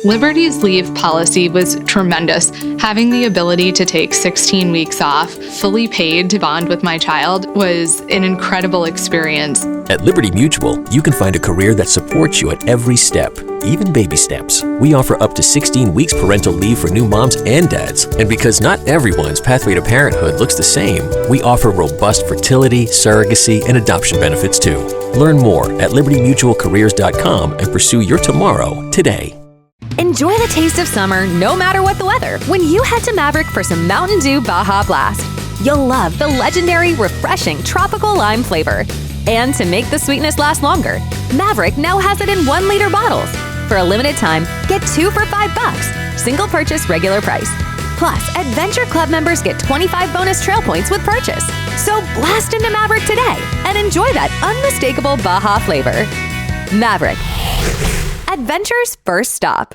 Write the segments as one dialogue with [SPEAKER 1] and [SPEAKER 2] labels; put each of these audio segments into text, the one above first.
[SPEAKER 1] Liberty's leave policy was tremendous. Having the ability to take 16 weeks off, fully paid to bond with my child, was an incredible experience.
[SPEAKER 2] At Liberty Mutual, you can find a career that supports you at every step, even baby steps. We offer up to 16 weeks parental leave for new moms and dads. And because not everyone's pathway to parenthood looks the same, we offer robust fertility, surrogacy, and adoption benefits too. Learn more at libertymutualcareers.com and pursue your tomorrow today.
[SPEAKER 3] Enjoy the taste of summer no matter what the weather when you head to Maverick for some Mountain Dew Baja Blast. You'll love the legendary, refreshing tropical lime flavor. And to make the sweetness last longer, Maverick now has it in 1-liter bottles. For a limited time, get 2 for $5. Single purchase regular price. Plus, Adventure Club members get 25 bonus trail points with purchase. So blast into Maverick today and enjoy that unmistakable Baja flavor. Maverick. Adventure's first stop.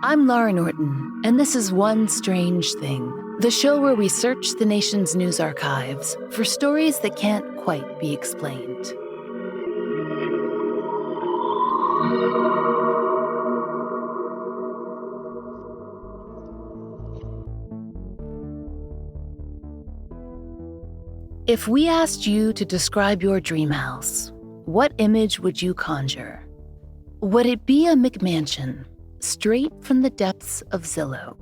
[SPEAKER 4] I'm Laurah Norton, and this is One Strange Thing, the show where we search the nation's news archives for stories that can't quite be explained. If we asked you to describe your dream house, what image would you conjure? Would it be a McMansion, straight from the depths of Zillow?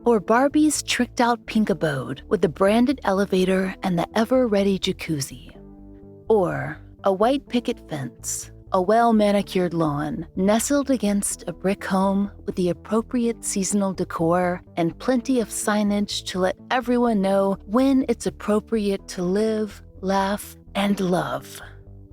[SPEAKER 4] Or Barbie's tricked-out pink abode with the branded elevator and the ever-ready jacuzzi? Or a white picket fence, a well-manicured lawn, nestled against a brick home with the appropriate seasonal decor and plenty of signage to let everyone know when it's appropriate to live, laugh, and love?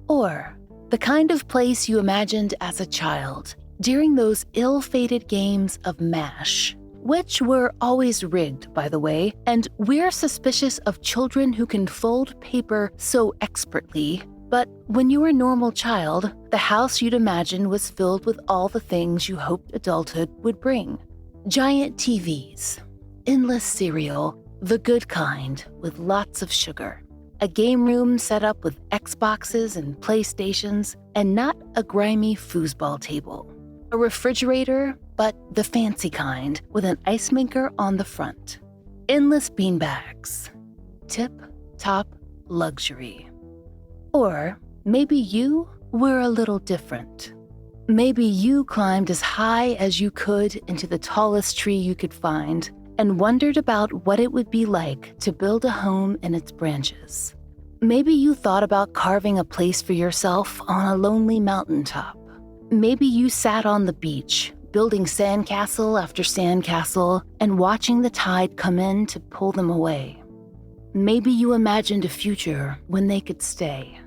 [SPEAKER 4] Or the kind of place you imagined as a child during those ill-fated games of MASH, which were always rigged, by the way, and we're suspicious of children who can fold paper so expertly. But when you were a normal child, the house you'd imagine was filled with all the things you hoped adulthood would bring. Giant TVs, endless cereal, the good kind with lots of sugar, a game room set up with Xboxes and PlayStations, and not a grimy foosball table. A refrigerator, but the fancy kind with an ice maker on the front. Endless beanbags. Tip-top luxury. Or maybe you were a little different. Maybe you climbed as high as you could into the tallest tree you could find and wondered about what it would be like to build a home in its branches. Maybe you thought about carving a place for yourself on a lonely mountaintop. Maybe you sat on the beach, building sandcastle after sandcastle and watching the tide come in to pull them away. Maybe you imagined a future when they could stay.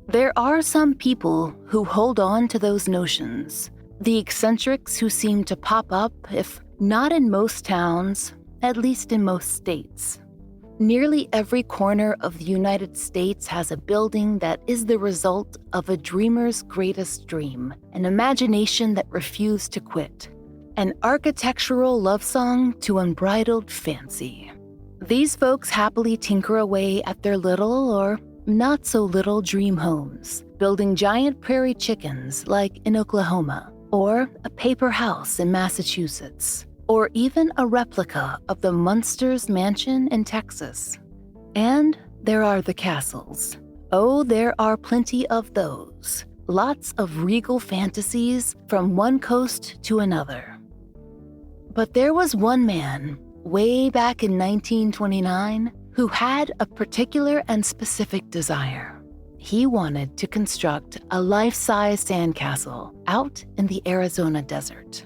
[SPEAKER 4] There are some people who hold on to those notions, the eccentrics who seem to pop up, if not in most towns, at least in most states. Nearly every corner of the United States has a building that is the result of a dreamer's greatest dream, an imagination that refused to quit, an architectural love song to unbridled fancy. These folks happily tinker away at their little or not so little dream homes, building giant prairie chickens like in Oklahoma, or a paper house in Massachusetts, or even a replica of the Munsters Mansion in Texas. And there are the castles. Oh, there are plenty of those. Lots of regal fantasies from one coast to another. But there was one man, way back in 1929, who had a particular and specific desire. He wanted to construct a life-size sandcastle out in the Arizona desert.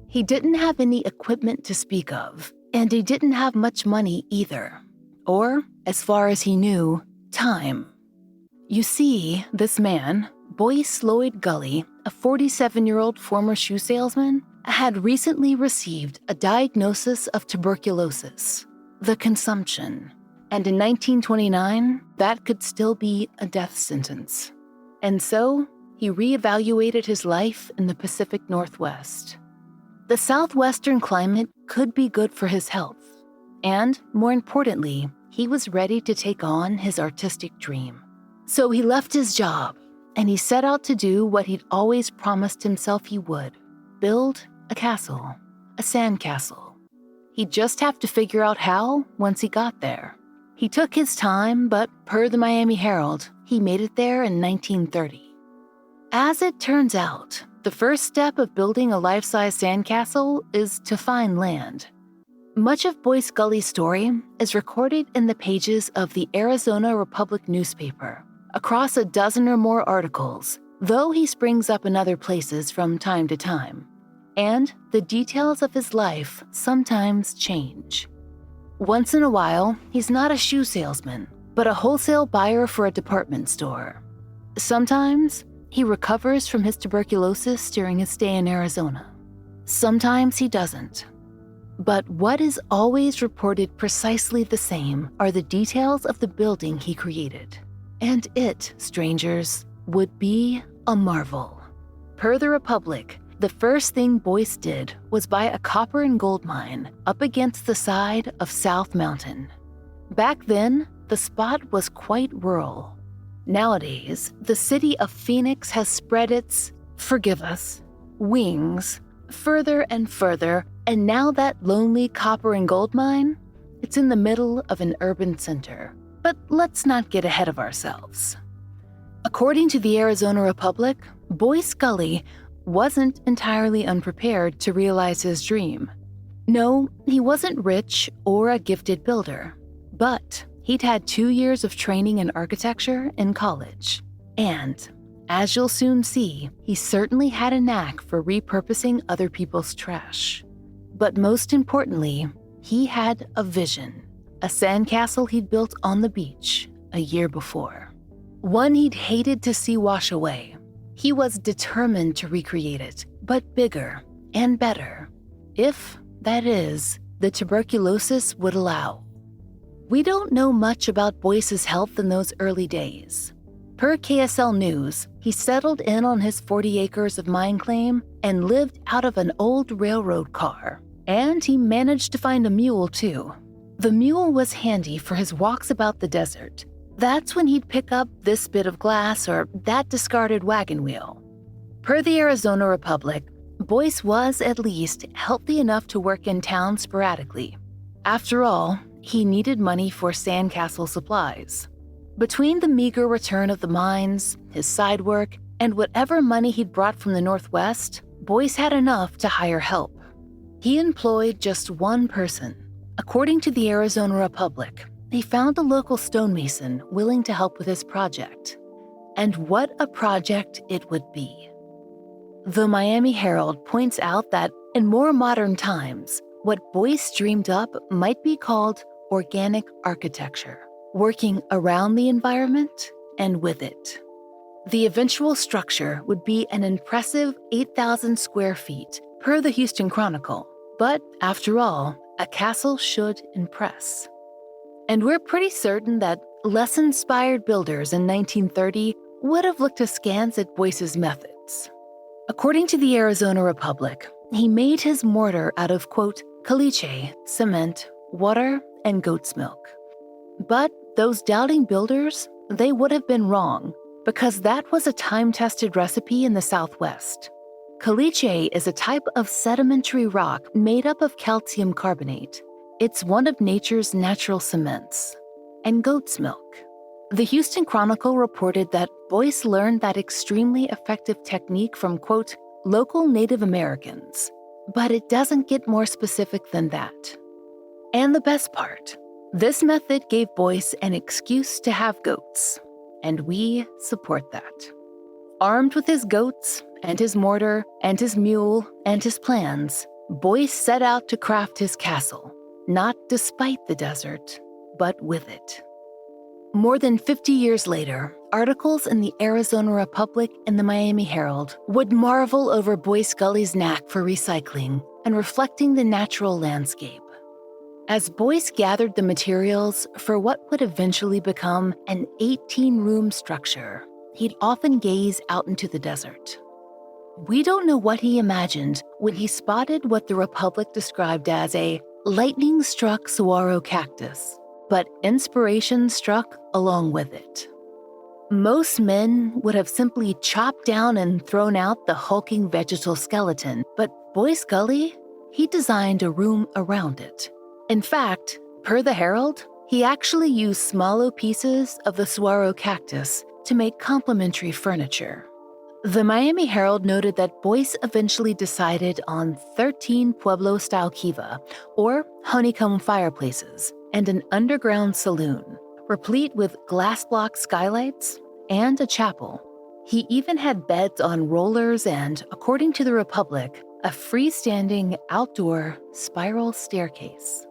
[SPEAKER 4] He didn't have any equipment to speak of, and he didn't have much money either. Or, as far as he knew, time. You see, this man, Boyce Gulley, a 47-year-old former shoe salesman, had recently received a diagnosis of tuberculosis, the consumption. And in 1929, that could still be a death sentence. And so, he reevaluated his life in the Pacific Northwest. The southwestern climate could be good for his health. And, more importantly, he was ready to take on his artistic dream. So he left his job, and he set out to do what he'd always promised himself he would: build a castle, a sandcastle. He'd just have to figure out how once he got there. He took his time, but per the Miami Herald, he made it there in 1930. As it turns out, the first step of building a life-size sandcastle is to find land. Much of Boyce Gulley's story is recorded in the pages of the Arizona Republic newspaper, across a dozen or more articles, though he springs up in other places from time to time. And the details of his life sometimes change. Once in a while, he's not a shoe salesman, but a wholesale buyer for a department store. Sometimes, he recovers from his tuberculosis during his stay in Arizona. Sometimes he doesn't. But what is always reported precisely the same are the details of the building he created. And it, strangers, would be a marvel. Per the Republic, the first thing Boyce did was buy a copper and gold mine up against the side of South Mountain. Back then, the spot was quite rural. Nowadays, the city of Phoenix has spread its, forgive us, wings further and further, and now that lonely copper and gold mine, it's in the middle of an urban center. But let's not get ahead of ourselves. According to the Arizona Republic, Boyce Gulley wasn't entirely unprepared to realize his dream. No, he wasn't rich or a gifted builder, but he'd had 2 years of training in architecture in college. And, as you'll soon see, he certainly had a knack for repurposing other people's trash. But most importantly, he had a vision, a sandcastle he'd built on the beach a year before. One he'd hated to see wash away. He was determined to recreate it, but bigger and better, if, that is, the tuberculosis would allow. We don't know much about Boyce's health in those early days. Per KSL News, he settled in on his 40 acres of mine claim and lived out of an old railroad car. And he managed to find a mule, too. The mule was handy for his walks about the desert. That's when he'd pick up this bit of glass or that discarded wagon wheel. Per the Arizona Republic, Boyce was at least healthy enough to work in town sporadically. After all, he needed money for sandcastle supplies. Between the meager return of the mines, his side work, and whatever money he'd brought from the Northwest, Boyce had enough to hire help. He employed just one person. According to the Arizona Republic, he found a local stonemason willing to help with his project. And what a project it would be. The Miami Herald points out that in more modern times, what Boyce dreamed up might be called organic architecture, working around the environment and with it. The eventual structure would be an impressive 8,000 square feet, per the Houston Chronicle. But after all, a castle should impress. And we're pretty certain that less inspired builders in 1930 would have looked askance at Boyce's methods. According to the Arizona Republic, he made his mortar out of, quote, caliche, cement, water, and goat's milk. But those doubting builders, they would have been wrong, because that was a time-tested recipe in the Southwest. Caliche is a type of sedimentary rock made up of calcium carbonate. It's one of nature's natural cements. And goat's milk. The Houston Chronicle reported that Boyce learned that extremely effective technique from, quote, local Native Americans. But it doesn't get more specific than that. And the best part, this method gave Boyce an excuse to have goats. And we support that. Armed with his goats, and his mortar, and his mule, and his plans, Boyce set out to craft his castle, not despite the desert, but with it. More than 50 years later, articles in the Arizona Republic and the Miami Herald would marvel over Boyce Gulley's knack for recycling and reflecting the natural landscape. As Boyce gathered the materials for what would eventually become an 18-room structure, he'd often gaze out into the desert. We don't know what he imagined when he spotted what the Republic described as a lightning-struck saguaro cactus, but inspiration struck along with it. Most men would have simply chopped down and thrown out the hulking vegetal skeleton, but Boyce Gulley, he designed a room around it. In fact, per the Herald, he actually used smaller pieces of the saguaro cactus to make complementary furniture. The Miami Herald noted that Boyce eventually decided on 13 Pueblo-style kiva, or honeycomb fireplaces, and an underground saloon, replete with glass block skylights and a chapel. He even had beds on rollers and, according to the Republic, a freestanding outdoor spiral staircase.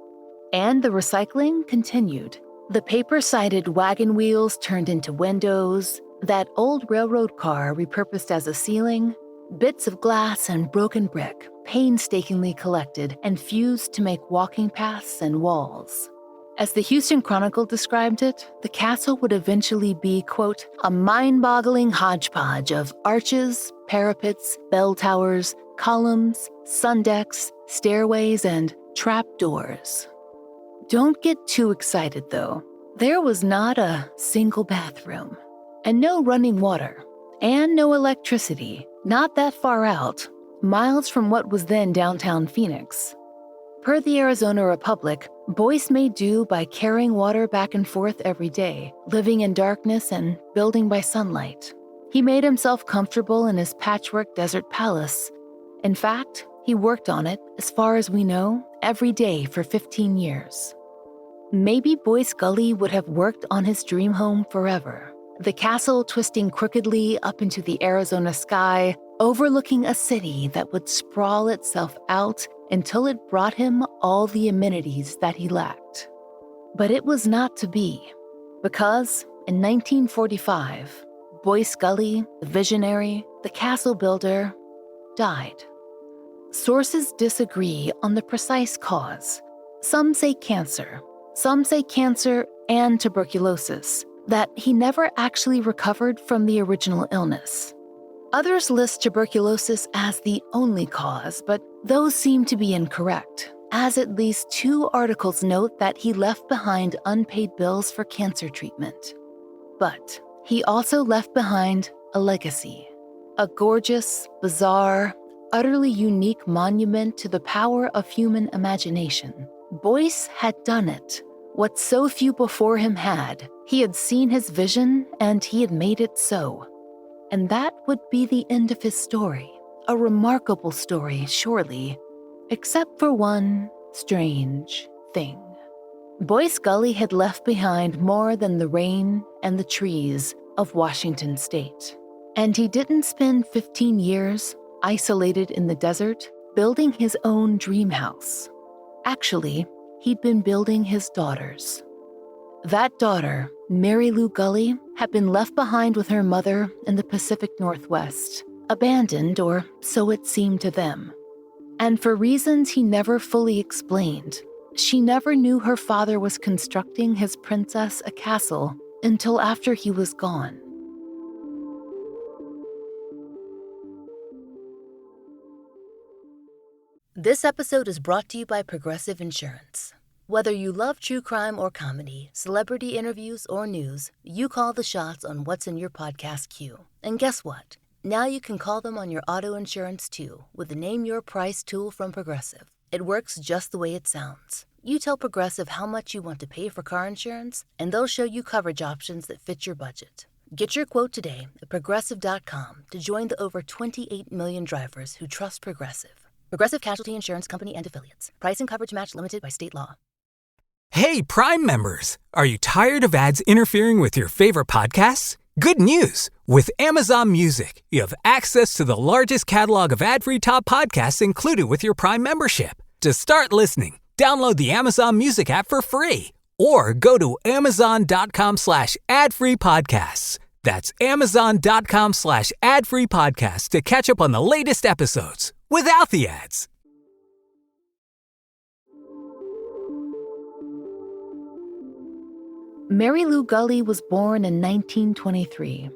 [SPEAKER 4] And the recycling continued. The paper-sided wagon wheels turned into windows, that old railroad car repurposed as a ceiling, bits of glass and broken brick painstakingly collected and fused to make walking paths and walls. As the Houston Chronicle described it, the castle would eventually be, quote, a mind-boggling hodgepodge of arches, parapets, bell towers, columns, sun decks, stairways, and trap doors. Don't get too excited, though. There was not a single bathroom, and no running water, and no electricity, not that far out, miles from what was then downtown Phoenix. Per the Arizona Republic, Boyce made do by carrying water back and forth every day, living in darkness and building by sunlight. He made himself comfortable in his patchwork desert palace. In fact, he worked on it, as far as we know, every day for 15 years. Maybe Boyce Gulley would have worked on his dream home forever. The castle twisting crookedly up into the Arizona sky, overlooking a city that would sprawl itself out until it brought him all the amenities that he lacked. But it was not to be, because in 1945, Boyce Gulley, the visionary, the castle builder, died. Sources disagree on the precise cause. Some say cancer and tuberculosis, that he never actually recovered from the original illness. Others list tuberculosis as the only cause, but those seem to be incorrect, as at least 2 articles note that he left behind unpaid bills for cancer treatment. But he also left behind a legacy, a gorgeous, bizarre, utterly unique monument to the power of human imagination. Boyce had done it, what so few before him had. He had seen his vision, and he had made it so. And that would be the end of his story. A remarkable story, surely, except for one strange thing. Boyce Gulley had left behind more than the rain and the trees of Washington state. And he didn't spend 15 years isolated in the desert, building his own dream house. Actually, he'd been building his daughter's. That daughter, Mary Lou Gulley, had been left behind with her mother in the Pacific Northwest, abandoned, or so it seemed to them. And for reasons he never fully explained, she never knew her father was constructing his princess a castle until after he was gone.
[SPEAKER 5] This episode is brought to you by Progressive Insurance. Whether you love true crime or comedy, celebrity interviews or news, you call the shots on what's in your podcast queue. And guess what? Now you can call them on your auto insurance too with the Name Your Price tool from Progressive. It works just the way it sounds. You tell Progressive how much you want to pay for car insurance, and they'll show you coverage options that fit your budget. Get your quote today at Progressive.com to join the over 28 million drivers who trust Progressive. Progressive Casualty Insurance Company and Affiliates. Price and coverage match limited by state law.
[SPEAKER 6] Hey, Prime members! Are you tired of ads interfering with your favorite podcasts? Good news! With Amazon Music, you have access to the largest catalog of ad-free top podcasts included with your Prime membership. To start listening, download the Amazon Music app for free or go to amazon.com/ad-free podcasts. That's amazon.com/ad-free podcasts to catch up on the latest episodes without the ads.
[SPEAKER 4] Mary Lou Gulley was born in 1923.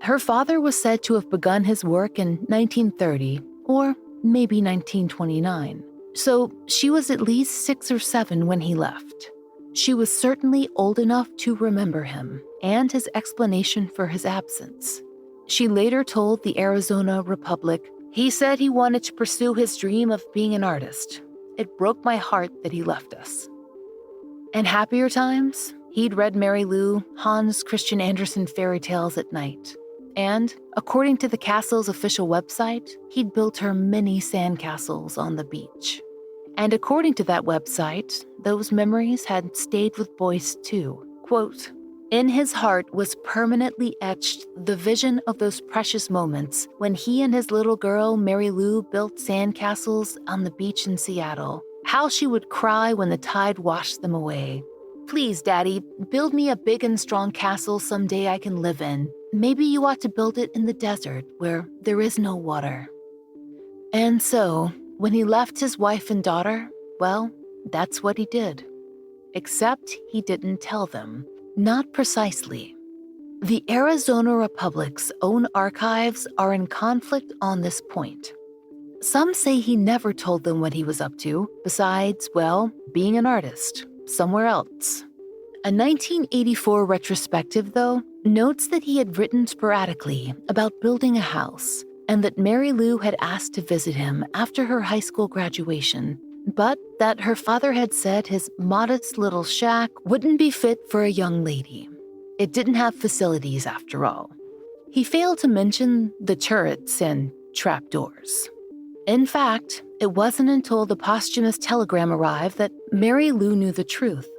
[SPEAKER 4] Her father was said to have begun his work in 1930 or maybe 1929, so she was at least 6 or 7 when he left. She was certainly old enough to remember him and his explanation for his absence. She later told the Arizona Republic, "He said he wanted to pursue his dream of being an artist. It broke my heart that he left us." In happier times, he'd read Mary Lou Hans Christian Andersen fairy tales at night. And, according to the castle's official website, he'd built her many sandcastles on the beach. And according to that website, those memories had stayed with Boyce too. Quote, "In his heart was permanently etched the vision of those precious moments when he and his little girl, Mary Lou, built sandcastles on the beach in Seattle. How she would cry when the tide washed them away. 'Please, Daddy, build me a big and strong castle someday I can live in. Maybe you ought to build it in the desert where there is no water.'" And so, when he left his wife and daughter, well, that's what he did. Except he didn't tell them. Not precisely. The Arizona Republic's own archives are in conflict on this point. Some say he never told them what he was up to, besides, well, being an artist, somewhere else. A 1984 retrospective, though, notes that he had written sporadically about building a house, and that Mary Lou had asked to visit him after her high school graduation, but that her father had said his modest little shack wouldn't be fit for a young lady. It didn't have facilities after all. He failed to mention the turrets and trapdoors. In fact, it wasn't until the posthumous telegram arrived that Mary Lou knew the truth.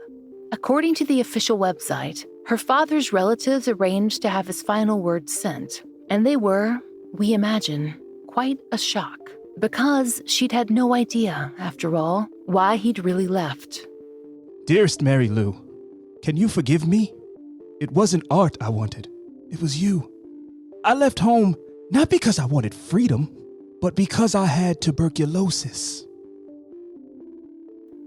[SPEAKER 4] According to the official website, her father's relatives arranged to have his final words sent, and they were, we imagine, quite a shock, because she'd had no idea, after all, why he'd really left.
[SPEAKER 7] "Dearest Mary Lou, can you forgive me? It wasn't art I wanted, it was you. I left home not because I wanted freedom, but because I had tuberculosis."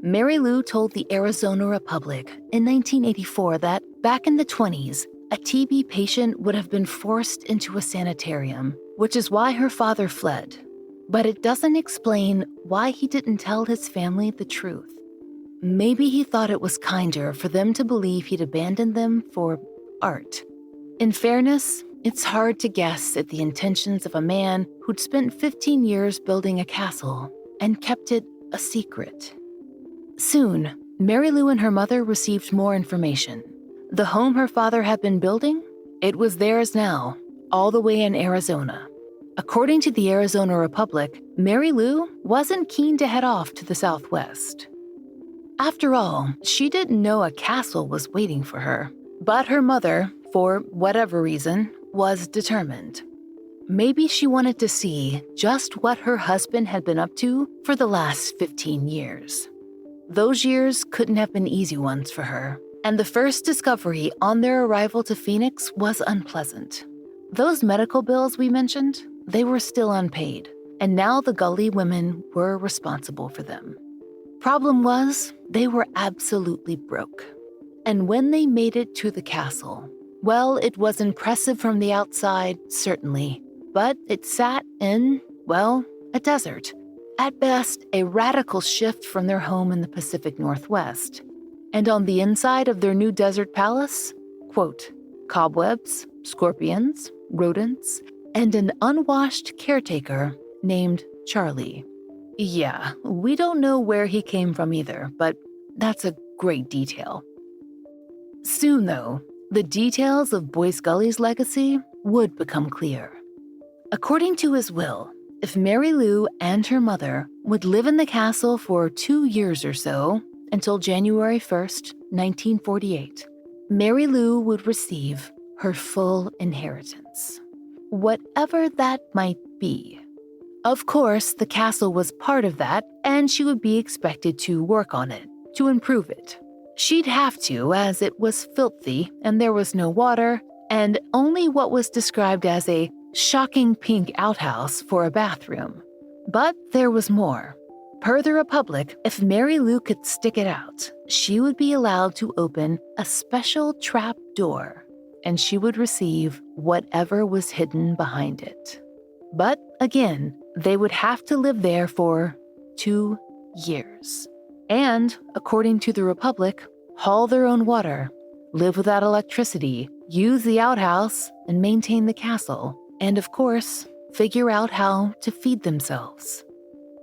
[SPEAKER 4] Mary Lou told the Arizona Republic in 1984 that back in the 20s, a TB patient would have been forced into a sanitarium, which is why her father fled. But it doesn't explain why he didn't tell his family the truth. Maybe he thought it was kinder for them to believe he'd abandoned them for art. In fairness, it's hard to guess at the intentions of a man who'd spent 15 years building a castle and kept it a secret. Soon, Mary Lou and her mother received more information. The home her father had been building, it was theirs now, all the way in Arizona. According to the Arizona Republic, Mary Lou wasn't keen to head off to the southwest. After all, she didn't know a castle was waiting for her. But her mother, for whatever reason, was determined. Maybe she wanted to see just what her husband had been up to for the last 15 years. Those years couldn't have been easy ones for her, and the first discovery on their arrival to Phoenix was unpleasant. Those medical bills we mentioned, they were still unpaid, and now the Gulley women were responsible for them. Problem was, they were absolutely broke. And when they made it to the castle, well, it was impressive from the outside, certainly, but it sat in, well, a desert. At best, a radical shift from their home in the Pacific Northwest. And on the inside of their new desert palace, quote, cobwebs, scorpions, rodents, and an unwashed caretaker named Charlie. Yeah, we don't know where he came from either, but that's a great detail. Soon, though, the details of Boyce Gulley's legacy would become clear. According to his will, if Mary Lou and her mother would live in the castle for 2 years or so, until January 1st, 1948, Mary Lou would receive her full inheritance, whatever that might be. Of course, the castle was part of that, and she would be expected to work on it, to improve it. She'd have to, as it was filthy and there was no water, and only what was described as a shocking pink outhouse for a bathroom. But there was more. Per the Republic, if Mary Lou could stick it out, she would be allowed to open a special trap door, and she would receive whatever was hidden behind it. But again, they would have to live there for 2 years. And, according to the Republic, haul their own water, live without electricity, use the outhouse, and maintain the castle, and of course, figure out how to feed themselves.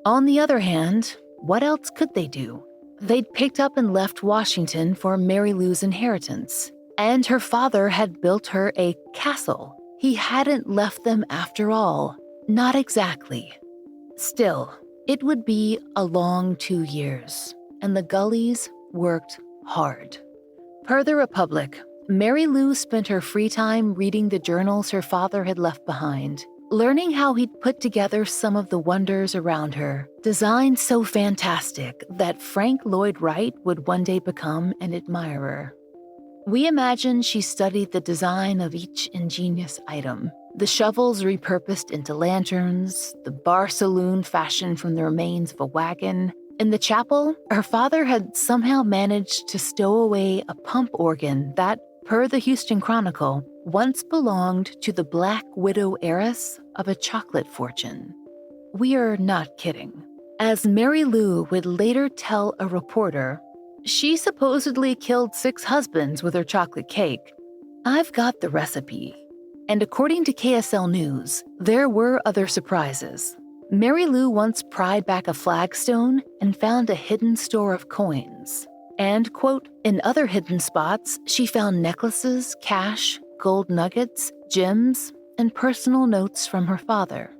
[SPEAKER 4] On the other hand, what else could they do? They'd picked up and left Washington for Mary Lou's inheritance, and her father had built her a castle. He hadn't left them after all. Not exactly. Still, it would be a long 2 years, and the Gulleys worked hard. Per the Republic, Mary Lou spent her free time reading the journals her father had left behind, learning how he'd put together some of the wonders around her, designed so fantastic that Frank Lloyd Wright would one day become an admirer. We imagine she studied the design of each ingenious item, the shovels repurposed into lanterns, the bar saloon fashioned from the remains of a wagon. In the chapel, her father had somehow managed to stow away a pump organ that, per the Houston Chronicle, once belonged to the Black Widow heiress of a chocolate fortune. We are not kidding. As Mary Lou would later tell a reporter, she supposedly killed 6 husbands with her chocolate cake. I've got the recipe. And according to KSL News, there were other surprises. Mary Lou once pried back a flagstone and found a hidden store of coins. And, quote, in other hidden spots, she found necklaces, cash, gold nuggets, gems, and personal notes from her father.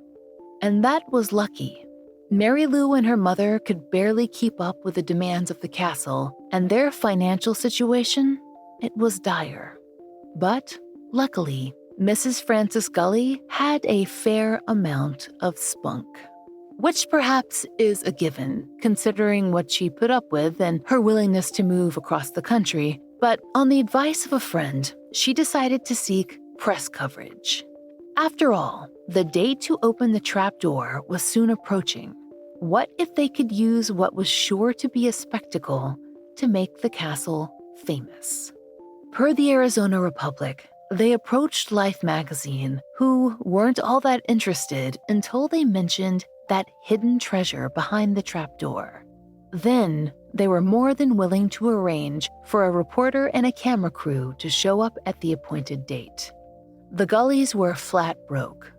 [SPEAKER 4] And that was lucky. Mary Lou and her mother could barely keep up with the demands of the castle, and their financial situation, it was dire. But, luckily, Mrs. Frances Gulley had a fair amount of spunk. Which perhaps is a given, considering what she put up with and her willingness to move across the country. But on the advice of a friend, she decided to seek press coverage. After all, the date to open the trapdoor was soon approaching. What if they could use what was sure to be a spectacle to make the castle famous? Per the Arizona Republic, they approached Life magazine, who weren't all that interested until they mentioned that hidden treasure behind the trapdoor. Then, they were more than willing to arrange for a reporter and a camera crew to show up at the appointed date. The Gulleys were flat broke.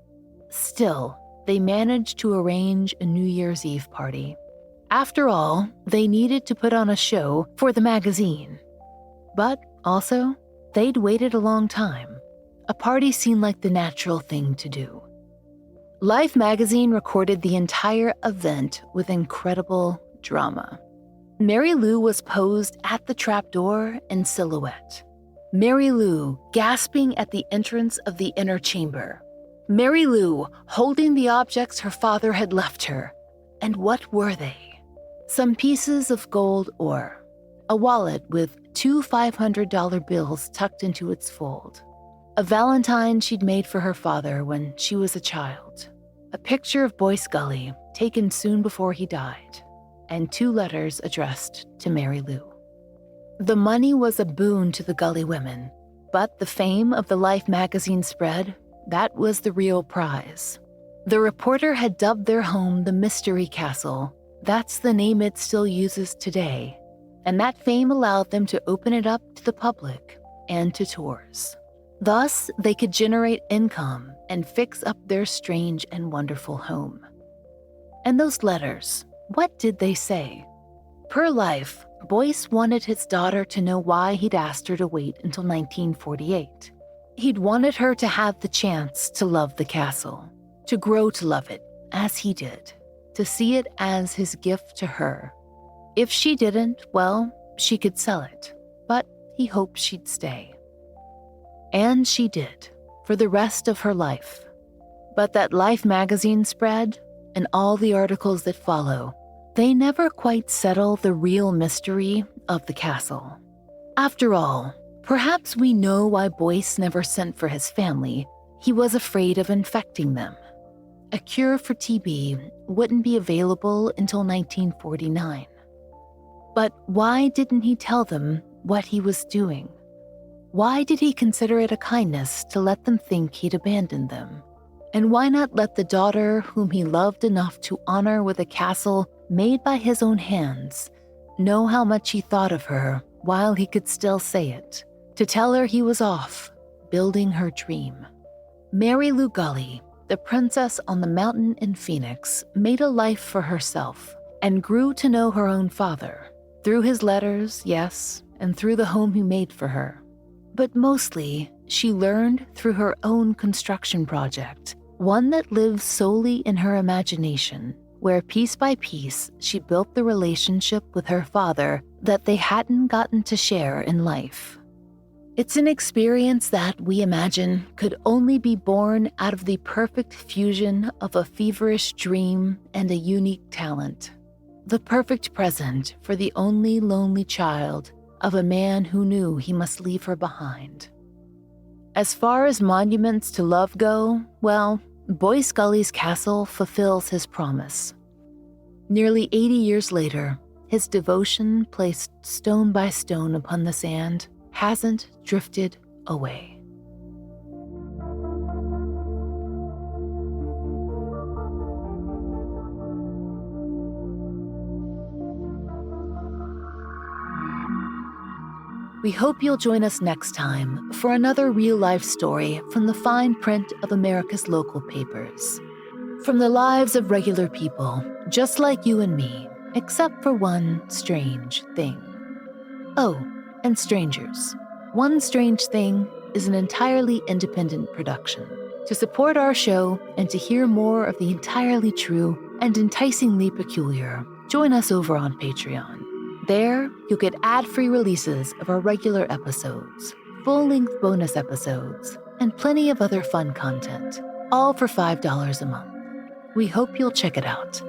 [SPEAKER 4] Still, they managed to arrange a New Year's Eve party. After all, they needed to put on a show for the magazine. But also, they'd waited a long time. A party seemed like the natural thing to do. Life magazine recorded the entire event with incredible drama. Mary Lou was posed at the trapdoor in silhouette. Mary Lou gasping at the entrance of the inner chamber. Mary Lou holding the objects her father had left her. And what were they? Some pieces of gold ore, a wallet with 2 $500 bills tucked into its fold, a valentine she'd made for her father when she was a child, a picture of Boyce Gulley taken soon before he died, and 2 letters addressed to Mary Lou. The money was a boon to the Gulley women, but the fame of the Life magazine spread, that was the real prize. The reporter had dubbed their home the Mystery Castle. That's the name it still uses today. And that fame allowed them to open it up to the public and to tours. Thus, they could generate income and fix up their strange and wonderful home. And those letters, what did they say? Per Life, Boyce wanted his daughter to know why he'd asked her to wait until 1948. He'd wanted her to have the chance to love the castle, to grow to love it, as he did, to see it as his gift to her. If she didn't, well, she could sell it, but he hoped she'd stay. And she did, for the rest of her life. But that Life magazine spread, and all the articles that follow, they never quite settle the real mystery of the castle. After all, perhaps we know why Boyce never sent for his family. He was afraid of infecting them. A cure for TB wouldn't be available until 1949. But why didn't he tell them what he was doing? Why did he consider it a kindness to let them think he'd abandoned them? And why not let the daughter whom he loved enough to honor with a castle made by his own hands know how much he thought of her while he could still say it, to tell her he was off, building her dream. Mary Lou Gulley, the princess on the mountain in Phoenix, made a life for herself and grew to know her own father, through his letters, yes, and through the home he made for her. But mostly, she learned through her own construction project, one that lives solely in her imagination, where piece by piece she built the relationship with her father that they hadn't gotten to share in life. It's an experience that, we imagine, could only be born out of the perfect fusion of a feverish dream and a unique talent. The perfect present for the only lonely child of a man who knew he must leave her behind. As far as monuments to love go, well, Boyce Gulley's castle fulfills his promise. Nearly 80 years later, his devotion placed stone by stone upon the sand hasn't drifted away. We hope you'll join us next time for another real-life story from the fine print of America's local papers. From the lives of regular people, just like you and me, except for one strange thing. Oh, and strangers. One Strange Thing is an entirely independent production. To support our show and to hear more of the entirely true and enticingly peculiar, join us over on Patreon. There, you'll get ad-free releases of our regular episodes, full-length bonus episodes, and plenty of other fun content, all for $5 a month. We hope you'll check it out.